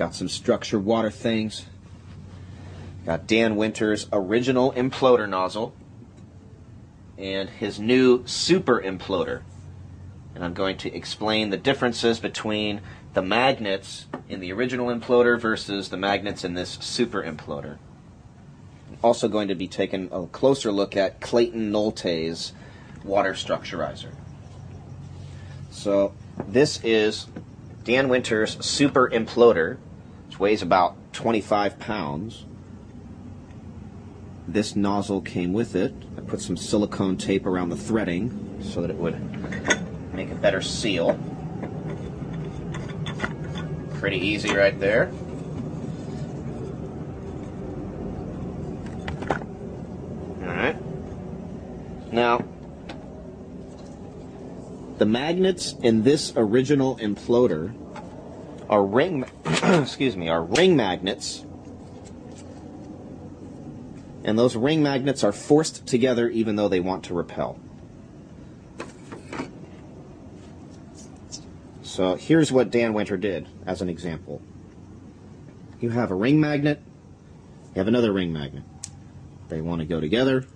Got some structured water things. Got Dan Winter's original Imploder nozzle and his new Super Imploder. And I'm going to explain the differences between the magnets in the original Imploder versus the magnets in this Super Imploder. I'm also going to be taking a closer look at Clayton Nolte's water structurizer. So this is Dan Winter's Super Imploder, which weighs about 25 pounds. This nozzle came with it. I put some silicone tape around the threading so that it would make a better seal. Pretty easy right there. Alright. Now, the magnets in this original Imploder are ring magnets, and those ring magnets are forced together even though they want to repel. So here's what Dan Winter did as an example. You have a ring magnet, you have another ring magnet. They want to go together,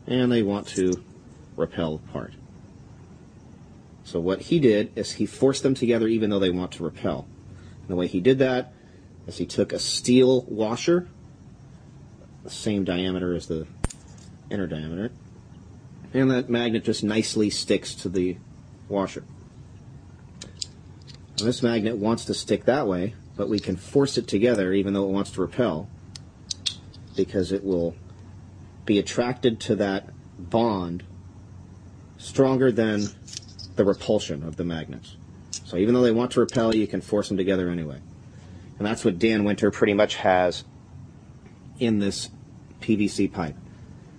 and they want to repel apart. So what he did is he forced them together even though they want to repel. And the way he did that is he took a steel washer, the same diameter as the inner diameter, and that magnet just nicely sticks to the washer. Now this magnet wants to stick that way, but we can force it together even though it wants to repel, because it will be attracted to that bond stronger than the repulsion of the magnets. So even though they want to repel, you can force them together anyway. And that's what Dan Winter pretty much has in this PVC pipe.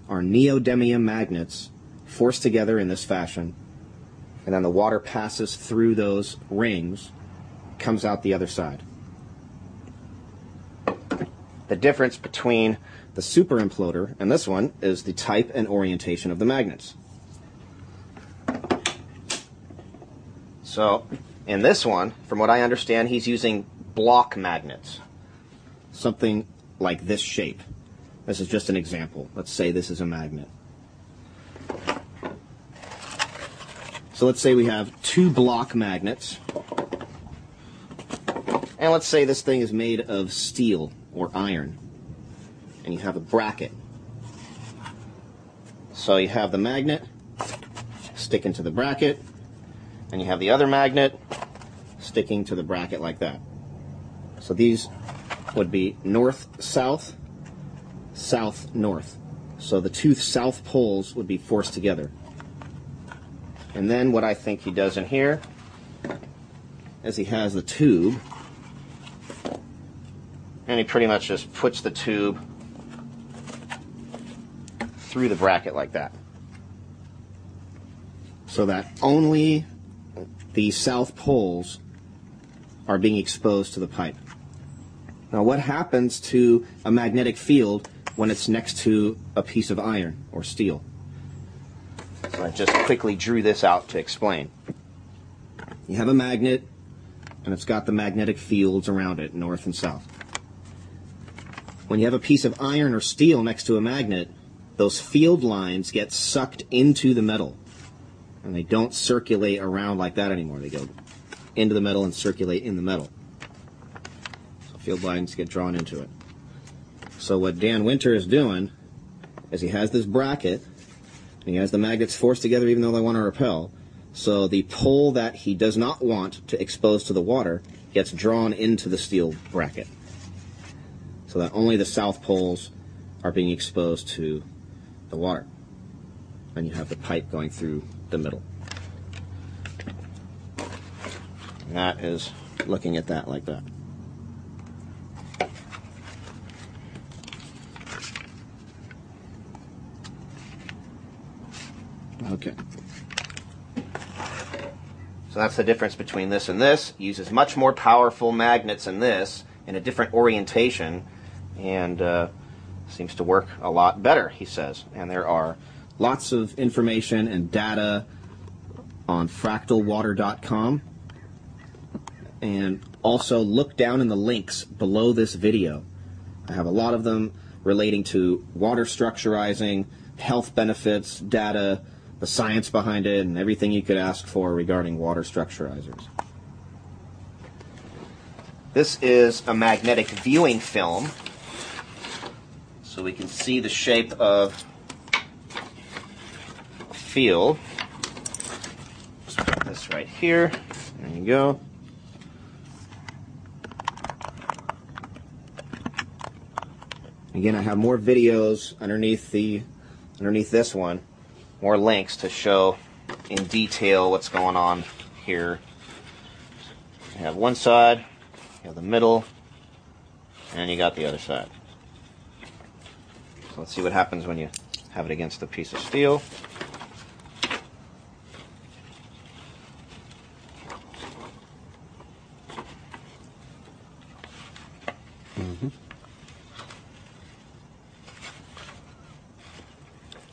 Our neodymium magnets forced together in this fashion, and then the water passes through those rings, comes out the other side. The difference between the Super Imploder and this one is the type and orientation of the magnets. So, in this one, from what I understand, he's using block magnets. Something like this shape. This is just an example. Let's say this is a magnet. So let's say we have two block magnets. And let's say this thing is made of steel or iron. And you have a bracket. So you have the magnet sticking to the bracket, and you have the other magnet sticking to the bracket like that. So these would be north-south, south-north. So the two south poles would be forced together. And then what I think he does in here is he has the tube, and he pretty much just puts the tube through the bracket like that, so that only the south poles are being exposed to the pipe. Now, what happens to a magnetic field when it's next to a piece of iron or steel? So I just quickly drew this out to explain. You have a magnet, and it's got the magnetic fields around it, north and south. When you have a piece of iron or steel next to a magnet, those field lines get sucked into the metal, and they don't circulate around like that anymore. They go into the metal and circulate in the metal. So field lines get drawn into it. So what Dan Winter is doing is he has this bracket, and he has the magnets forced together even though they want to repel. So the pole that he does not want to expose to the water gets drawn into the steel bracket, so that only the south poles are being exposed to the water. And you have the pipe going through the middle. And that is looking at that like that. Okay. So that's the difference between this and this. It uses much more powerful magnets in this, in a different orientation, and seems to work a lot better, he says. And there are lots of information and data on fractalwater.com and also look down in the links below this video. I have a lot of them relating to water structurizing, health benefits, data, the science behind it, and everything you could ask for regarding water structurizers. This is a magnetic viewing film, so we can see the shape of a field. Let's put this right here. There you go. Again, I have more videos underneath this one, more links to show in detail what's going on here. You have one side, you have the middle, and you got the other side. So let's see what happens when you have it against a piece of steel.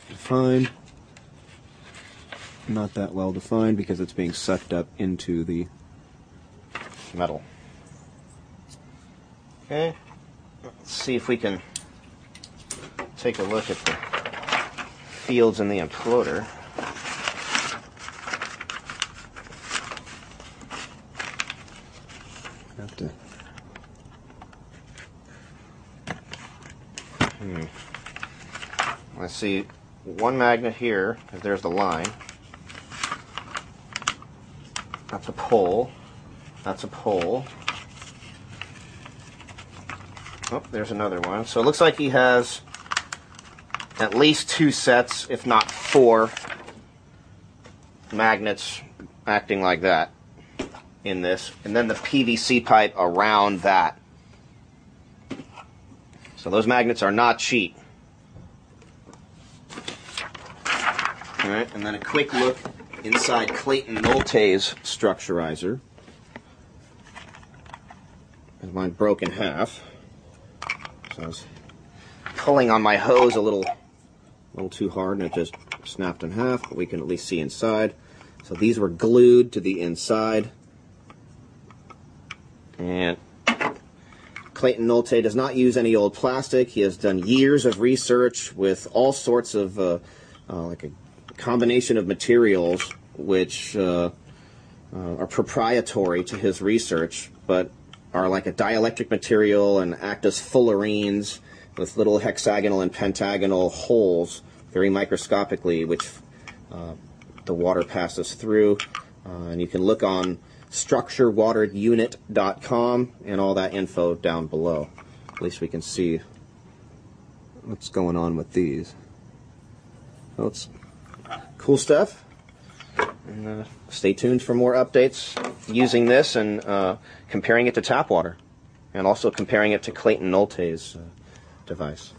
Defined. Not that well defined because it's being sucked up into the metal. Okay, let's see if we can take a look at the fields in the imploder. Have to. I see one magnet here, because there's the line. That's a pole. That's a pole. Oh, there's another one. So it looks like he has at least 2 sets, if not 4, magnets acting like that in this. And then the PVC pipe around that. So those magnets are not cheap. Alright, and then a quick look inside Clayton Nolte's structurizer. And mine broke in half. So I was pulling on my hose a little too hard and it just snapped in half, but we can at least see inside. So these were glued to the inside. And Clayton Nolte does not use any old plastic. He has done years of research with all sorts of like a combination of materials which are proprietary to his research, but are like a dielectric material and act as fullerenes with little hexagonal and pentagonal holes, very microscopically, which the water passes through. And you can look on structurewaterunit.com and all that info down below. At least we can see what's going on with these. Well, it's cool stuff. And, stay tuned for more updates using this and comparing it to tap water, and also comparing it to Clayton Nolte's device.